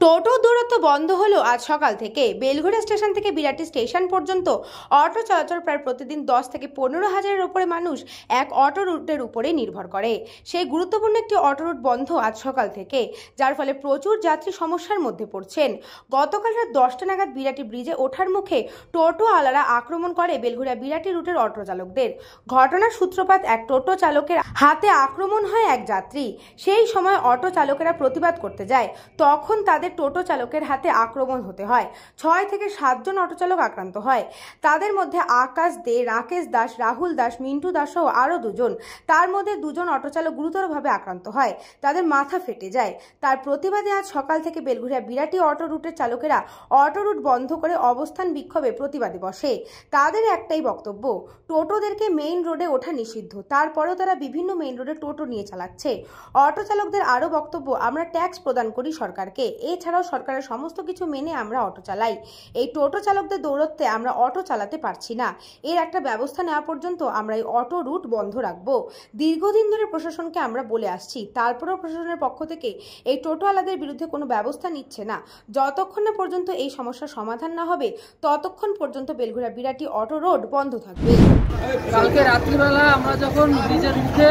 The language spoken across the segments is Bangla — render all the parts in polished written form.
টোটো দূরত্ব বন্ধ হলো আজ সকাল থেকে। বেলঘড়িয়া স্টেশন থেকে বিরাটি স্টেশন পর্যন্ত অটো চলাচল প্রায় প্রতিদিন 10 থেকে 15,000-এর উপরে মানুষ এক অটো রুটের উপরে নির্ভর করে। সেই গুরুত্বপূর্ণ একটি অটো রুট বন্ধ আজ সকাল থেকে, যার ফলে প্রচুর যাত্রী সমস্যার মধ্যে পড়ছেন। গতকাল রাত 10টা নাগাদ বিরাটি ব্রিজে ওঠার মুখে টোটো আলারা আক্রমণ করে বেলঘড়িয়া বিরাটি রুটের অটো চালকদের। ঘটনার সূত্রপাত এক টোটো চালকের হাতে আক্রমণ হয় এক যাত্রী। সেই সময় অটো চালকেরা প্রতিবাদ করতে যায়, তখন তাদের টোটো চালকের হাতে আক্রমণ হতে হয়। 6 থেকে 7 জন অটো চালক আক্রান্ত হয়। তাদের মধ্যে আকাশ দে, রাকেশ দাস, রাহুল দাস, মিন্টু দাস সহ আরো 2 জন। তার মধ্যে 2 জন অটো চালক গুরুতরভাবে আক্রান্ত হয়, তাদের মাথা ফেটে যায়। তার প্রতিবাদে আজ সকাল থেকে বেলঘড়িয়া বিরাটি অটো রুটের চালকেরা অটো রুট বন্ধ করে অবস্থান বিক্ষোভে প্রতিবাদে বসে। তাদের একটাই বক্তব্য, টোটোদেরকে মেইন রোডে ওঠা নিষিদ্ধ, তারপরেও তারা বিভিন্ন মেইন রোডে টোটো নিয়ে চালাচ্ছে। অটো চালকদের আরো বক্তব্য, আমরা ট্যাক্স প্রদান করি সরকারকে, এছাড়াও সরকারের সমস্ত কিছু মেনে আমরা অটো চালাই। এই টোটো চালকদের দৌরত্বে আমরা অটো চালাতে পারছি না। এর একটা ব্যবস্থা নেওয়া পর্যন্ত আমরা এই অটো রুট বন্ধ রাখবো। দীর্ঘদিন ধরে প্রশাসনকে আমরা বলে আসছি, তারপরেও প্রশাসনের পক্ষ থেকে এই টোটোওয়ালাদের বিরুদ্ধে কোনো ব্যবস্থা নিচ্ছে না। যতক্ষণ না পর্যন্ত এই সমস্যার সমাধান না হবে, ততক্ষণ পর্যন্ত বেলঘড়িয়া বিরাটি অটো রোড বন্ধ থাকবে। কালকে রাত্রিবেলা আমরা যখন ব্রিজের মুখে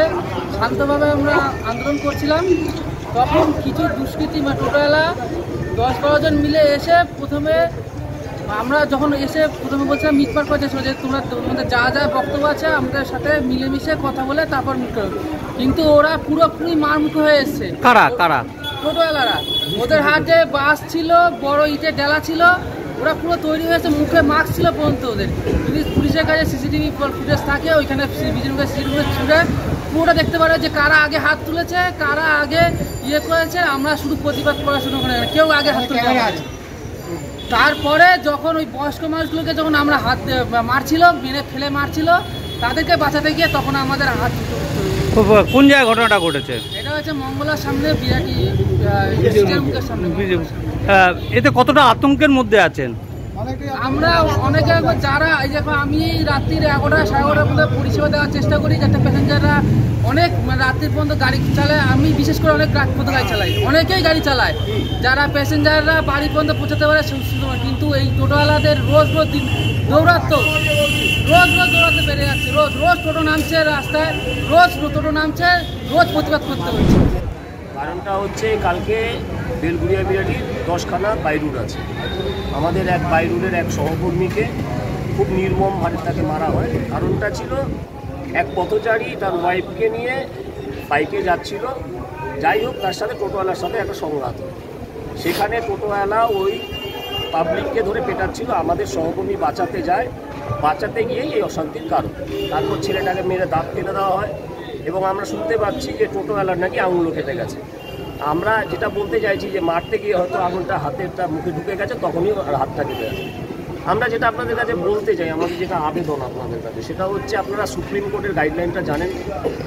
শান্তভাবে আমরা আন্দোলন করছিলাম, তখন কিছু দুষ্কৃতী বা টোটোওয়ালা 10-12 জন মিলে এসে প্রথমে বলছিলাম মিটমাট করেছে যে তোমাদের যা যা বক্তব্য আছে আমাদের সাথে মিলেমিশে কথা বলে তারপর মুখ করো। কিন্তু ওরা পুরোপুরি মারমুখো হয়ে এসছে। কারা টোটোওয়ালারা, ওদের হাতে বাস ছিল, বড় ইটের ডেলা ছিল, ওরা পুরো তৈরি হয়েছে, মুখে মাস্ক ছিল পর্যন্ত ওদের। যদি পুলিশের কাছে সিসিটিভি ফুটেজ থাকে, ওইখানে সিসিটিভি ছুটে পুরোটা দেখতে পারে যে কারা আগে হাত তুলেছে, কারা আগে করেছে। আমরা শুধু প্রতিবাদ করা শুরু করে, কেউ আগে হাত তুলে। তারপরে যখন ওই বয়স্ক মানুষগুলোকে যখন আমরা হাত মারছিল, মেরে ফেলে মারছিল, তাদেরকে বাঁচাতে গিয়ে তখন আমাদের হাত। কোন জায়গায় ঘটনাটা ঘটেছে? এটা হচ্ছে মঙ্গলার সামনে, বিরাটি মুখের সামনে। এতে কতটা আতঙ্কের মধ্যে আছেন? আমরা অনেকে যারা এই যে আমি রাত্রির 11টা 11:30 পর্যন্ত পরিষেবা দেওয়ার চেষ্টা করি, যাতে প্যাসেঞ্জাররা অনেক রাত্রির পর্যন্ত গাড়ি চালায়। আমি বিশেষ করে অনেক রাত পর্যন্ত গাড়ি চালাই, অনেকেই গাড়ি চালায়, যারা প্যাসেঞ্জাররা বাড়ি পর্যন্ত পৌঁছাতে পারে। কিন্তু এই টোটোওয়ালাদের রোজ দৌড়াতে বেড়ে যাচ্ছে। রোজ টোটো নামছে রাস্তায়, রোজ টোটো নামছে, রোজ প্রতিবাদ করতে হচ্ছে। কারণটা হচ্ছে কালকে বেলঘড়িয়া বিরাটির 10খানা বাইরুট আছে। আমাদের এক বাইরুটের এক সহকর্মীকে খুব নির্মমভাবে তাকে মারা হয়। কারণটা ছিল এক পথচারী তার ওয়াইফকে নিয়ে বাইকে যাচ্ছিল, যাই হোক তার সাথে টোটোওয়ালার সাথে একটা সংঘাত। সেখানে টোটোওয়ালা ওই পাবলিককে ধরে পেটাচ্ছিল, আমাদের সহকর্মী বাঁচাতে গিয়েই এই অশান্তির কারণ। তারপর ছেলেটাকে মেরে দাঁত কেটে দেওয়া হয় এবং আমরা শুনতে পাচ্ছি যে টোটোওয়ালার নাকি আঙুলও কেটে গেছে। আমরা যেটা বলতে চাইছি যে মারতে গিয়ে হয়তো আঙুলটা হাতেরটা মুখে ঢুকে গেছে, তখনই হাতটা কেটে গেছে। আমরা যেটা আপনাদের কাছে বলতে চাই, আমাদের যেটা আবেদন আপনাদের কাছে, সেটা হচ্ছে আপনারা সুপ্রিম কোর্টের গাইডলাইনটা জানেন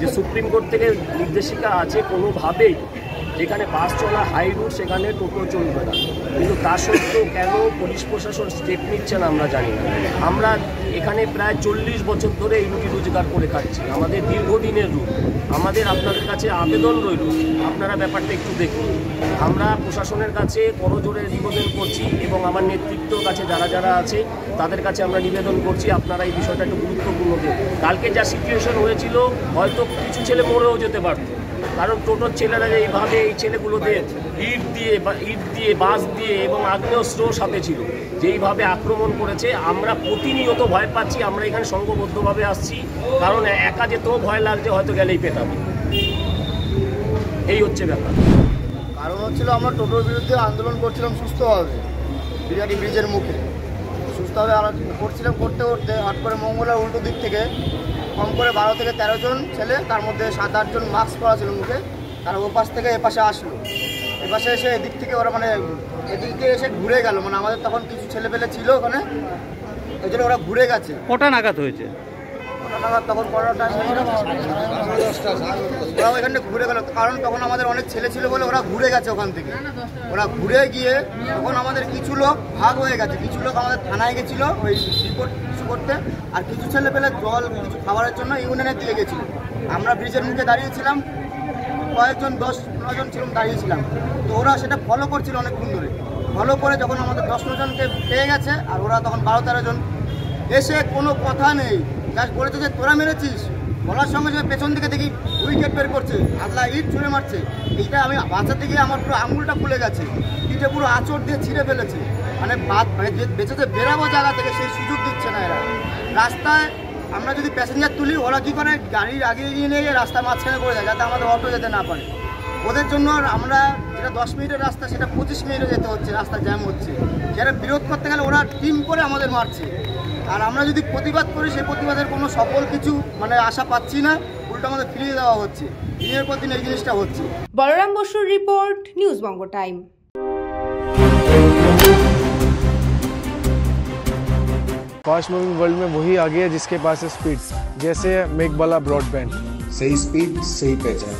যে সুপ্রিম কোর্ট থেকে নির্দেশিকা আছে কোনোভাবেই যেখানে বাস চলা হাই রুট সেখানে টোটো চলবে না। কিন্তু তা সত্ত্বেও কেন পুলিশ প্রশাসন স্টেপ নিচ্ছে না আমরা জানি না। আমরা এখানে প্রায় 40 বছর ধরে এই রুটি রোজগার করে খাচ্ছি, আমাদের দীর্ঘদিনের রুট। আমাদের আপনাদের কাছে আবেদন রইল, আপনারা ব্যাপারটা একটু দেখুন। আমরা প্রশাসনের কাছে করজোড়ে নিবেদন করছি এবং আমার নেতৃত্বর কাছে যারা আছে তাদের কাছে আমরা নিবেদন করছি, আপনারা এই বিষয়টা একটু গুরুত্বপূর্ণ দিন। কালকে যা সিচুয়েশন হয়েছিল, হয়তো কিছু ছেলে মরেও যেতে পারত, কারণ টোটোর ছেলেরা এইভাবে এই ছেলেগুলোদের ইট দিয়ে বাস দিয়ে এবং আগ্নেয়াস্ত্রও সাথে ছিল, যেইভাবে আক্রমণ করেছে। আমরা প্রতিনিয়ত ভয় পাচ্ছি। আমরা এখানে সংঘবদ্ধভাবে আসছি, কারণ একা যেতেও ভয় লাগছে, হয়তো গেলেই পেটাবে। এই হচ্ছে ব্যাপার। কারণ হচ্ছিল আমরা টোটোর বিরুদ্ধে আন্দোলন করছিলাম সুস্থভাবে, বিরাটি ব্রিজের মুখে সুস্থভাবে করতে হট করে মঙ্গলার উল্টো দিক থেকে কম করে 12 থেকে 13 জন ছেলে, তার মধ্যে 7-8 জন মাস্ক পরা ছিল মুখে, তারা ওপাশ থেকে এপাশে আসলো। এপাশে এসে এদিক থেকে ওরা এদিকে এসে ঘুরে গেল। আমাদের তখন কিছু ছেলেপেলে ছিল ওখানে, ওই জন্য ওরা ঘুরে গেছে। কটা নাগাদ হয়েছে? তখন ওরা ওইখানে ঘুরে গেল, কারণ তখন আমাদের অনেক ছেলে ছিল বলে ওরা ঘুরে গেছে ওখান থেকে। ওরা ঘুরে গিয়ে তখন আমাদের কিছু লোক ভাগ হয়ে গেছে, কিছু লোক আমাদের থানায় গেছিলো ওই রিপোর্ট করতে, আর কিছু ছেলে পেলে জল কিছু খাবারের জন্য ইউনিয়নে দিয়ে গেছিল। আমরা ব্রিজের মুখে দাঁড়িয়েছিলাম, কয়েকজন 10-15 জন ছিলাম, দাঁড়িয়েছিলাম। তো ওরা সেটা ফলো করছিল অনেকক্ষণ ধরে। ফলো করে যখন আমাদের 10-9 জনকে পেয়ে গেছে, আর ওরা তখন 12-13 জন এসে কোনো কথা নেই, জাস্ট বলেছে যে তোরা মেরেছিস। বলার সঙ্গে সঙ্গে পেছন দিকে দেখি উইকেট বের করছে, আদলা ইট ছুঁড়ে মারছে। এইটা আমি বাঁচাতে গিয়ে আমার পুরো আঙুলটা খুলে গেছে, ইটে পুরো আঁচড় দিয়ে ছিঁড়ে ফেলেছে। মানে বেঁচে যে বেরাবো জায়গা থেকে সেই সুযোগ দিচ্ছে না এরা। রাস্তায় আমরা যদি প্যাসেঞ্জার তুলি, ওরা কী করে গাড়ির আগে এগিয়ে নিয়ে গিয়ে রাস্তা মাঝখানে করে দেয়, যাতে আমাদের অটো যেতে না পারে। ওদের জন্য আমরা যেটা 10 মিনিটের রাস্তা সেটা 25 মিনিটে যেতে হচ্ছে, রাস্তা জ্যাম হচ্ছে। যারা বিরোধ করতে গেলে ওরা টিম করে আমাদের মারছে। আর আমরা যদি প্রতিবাদ করি, সেই প্রতিবাদের কোনো সফল কিছু মানে আশা পাচ্ছি না, উল্টো আমাদের ফিরিয়ে দেওয়া হচ্ছে। দিনের পর দিন এই জিনিসটা হচ্ছে। বলরাম বসুর রিপোর্ট, নিউজ বঙ্গ টাইম। फास्ट मूविंग वर्ल्ड में वही आगे है जिसके पास है स्पीड, जैसे मेघबाला ब्रॉडबैंड। सही स्पीड सही पहचान।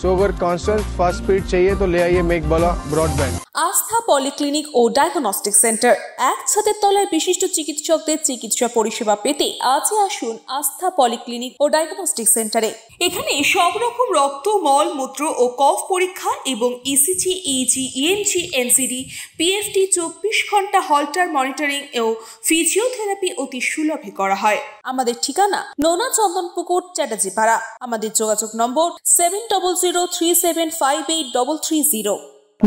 सो अगर कांस्टेंट फास्ट स्पीड चाहिए तो ले आइए मेघबाला ब्रॉडबैंड। আস্থা পলিক্লিনিক ও ডায়াগনস্টিক সেন্টার, এক ছাদের তলায় বিশিষ্ট চিকিৎসকদের চিকিৎসা পরিষেবা পেতে আজই আসুন আস্থা পলিক্লিনিক ও ডায়াগনস্টিক সেন্টারে। এখানে সব রকম রক্ত, মল, মূত্র ও কফ পরীক্ষা এবং ECG, easy, EMG, NCD, PFT 24 ঘন্টা হল্টার মনিটরিং ও ফিজিওথেরাপি অতি সুলভে করা হয়। আমাদের ঠিকানা নোনা চন্দনপুকুর, চ্যাটার্জিপাড়া। আমাদের যোগাযোগ নম্বর 7003758330।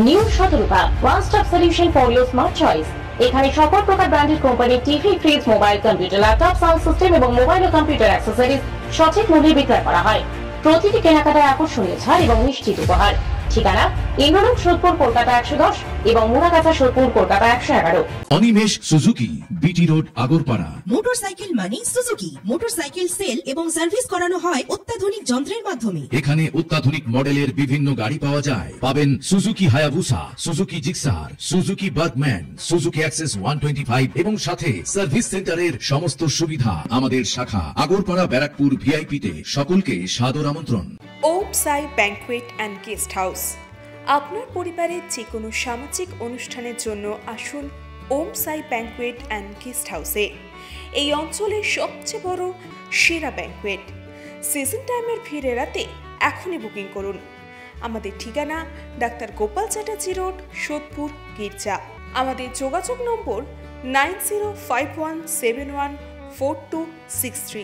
New Shatarupa, one stop solution for your smart choice. এখানে সকল প্রকার ব্র্যান্ডেড কোম্পানির TV, fridge, mobile, computer, laptop, sound system এবং মোবাইল ও কম্পিউটার অ্যাক্সেসরিজ সঠিক মূল্যে বিক্রয় করা হয়। প্রতিটি কেনাকাটায় আকর্ষণীয় ছাড় এবং নিশ্চিত উপহার। ঠিকানা ইন্দ্রলোক, সোদপুর, কলকাতা 110 এবং Muragachha, Sodepur, Kolkata 111। Animesh Suzuki, BT road, Agarpara. Motorcycle মানে সুজুকি। মোটরসাইকেল সেল এবং সার্ভিস করানো হয় অত্যাধুনিক যন্ত্রের মাধ্যমে। এখানে অত্যাধুনিক মডেলের বিভিন্ন গাড়ি পাওয়া যায়। পাবেন Suzuki Hayabusa, Suzuki Gixxer, Suzuki Bergman, Suzuki access 125 এবং সাথে সার্ভিস সেন্টারের সমস্ত সুবিধা। আমাদের শাখা আগরপাড়া, ব্যারাকপুর ভিআইপি তে। সকলকে সাদর আমন্ত্রণ। ওম সাই ব্যাংকুয়েট অ্যান্ড গেস্ট হাউস। আপনার পরিবারের যে কোনো সামাজিক অনুষ্ঠানের জন্য আসুন ওম সাই ব্যাংকুয়েট অ্যান্ড গেস্ট হাউসে। এই অঞ্চলের সবচেয়ে বড় সেরা ব্যাংকুয়েট। সিজন টাইমের ভিড় এড়াতে এখনই বুকিং করুন। আমাদের ঠিকানা ডাক্তার গোপাল চ্যাটার্জি রোড, সোদপুর, গির্জা। আমাদের যোগাযোগ নম্বর 9051714263।